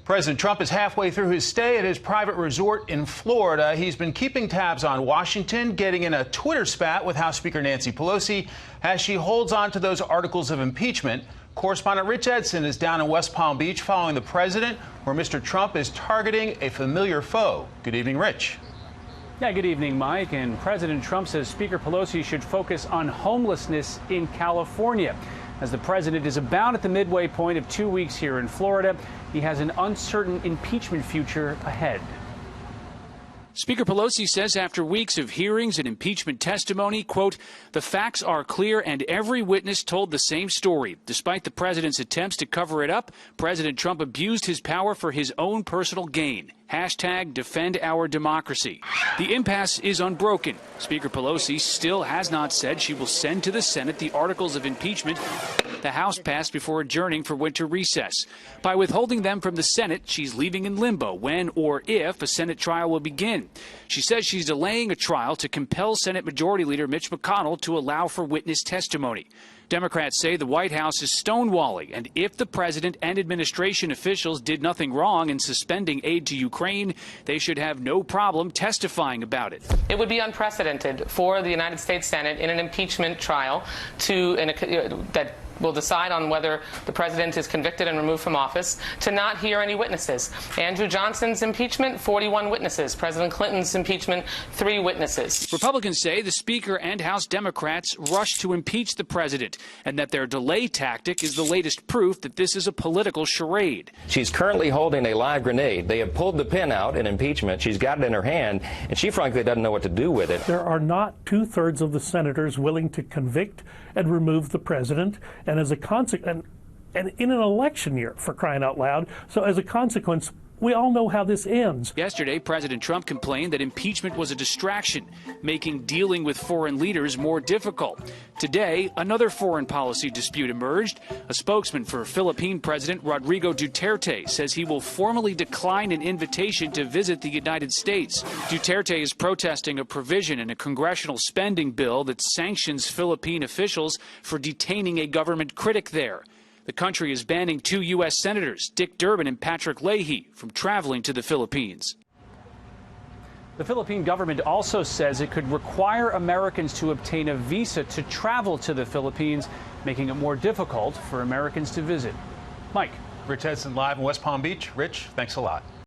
President Trump is halfway through his stay at his private resort in Florida. He's been keeping tabs on Washington, getting in a Twitter spat with House Speaker Nancy Pelosi as she holds on to those articles of impeachment. Correspondent Rich Edson is down in West Palm Beach following the president, where Mr. Trump is targeting a familiar foe. Good evening, Rich. Yeah, good evening, Mike. And President Trump says Speaker Pelosi should focus on homelessness in California. As the president is about at the midway point of 2 weeks here in Florida, he has an uncertain impeachment future ahead. Speaker Pelosi says after weeks of hearings and impeachment testimony, quote, "The facts are clear and every witness told the same story. Despite the president's attempts to cover it up, President Trump abused his power for his own personal gain. Hashtag defend our democracy." The impasse is unbroken. Speaker Pelosi still has not said she will send to the Senate the articles of impeachment the House passed before adjourning for winter recess. By withholding them from the Senate, she's leaving in limbo when or if a Senate trial will begin. She says she's delaying a trial to compel Senate Majority Leader Mitch McConnell to allow for witness testimony. Democrats say the White House is stonewalling, and if the president and administration officials did nothing wrong in suspending aid to Ukraine, they should have no problem testifying about it. It would be unprecedented for the United States Senate in an impeachment trial that will decide on whether the president is convicted and removed from office, to not hear any witnesses. Andrew Johnson's impeachment, 41 witnesses. President Clinton's impeachment, 3 witnesses. Republicans say the Speaker and House Democrats rushed to impeach the president, and that their delay tactic is the latest proof that this is a political charade. She's currently holding a live grenade. They have pulled the pin out in impeachment. She's got it in her hand, and she frankly doesn't know what to do with it. There are not 2/3 of the senators willing to convict and remove the president. And as a consequence, and in an election year, for crying out loud, so as a consequence, we all know how this ends. Yesterday, President Trump complained that impeachment was a distraction, making dealing with foreign leaders more difficult. Today, another foreign policy dispute emerged. A spokesman for Philippine President Rodrigo Duterte says he will formally decline an invitation to visit the United States. Duterte is protesting a provision in a congressional spending bill that sanctions Philippine officials for detaining a government critic there. The country is banning 2 U.S. senators, Dick Durbin and Patrick Leahy, from traveling to the Philippines. The Philippine government also says it could require Americans to obtain a visa to travel to the Philippines, making it more difficult for Americans to visit. Mike. Rich Edson live in West Palm Beach. Rich, thanks a lot.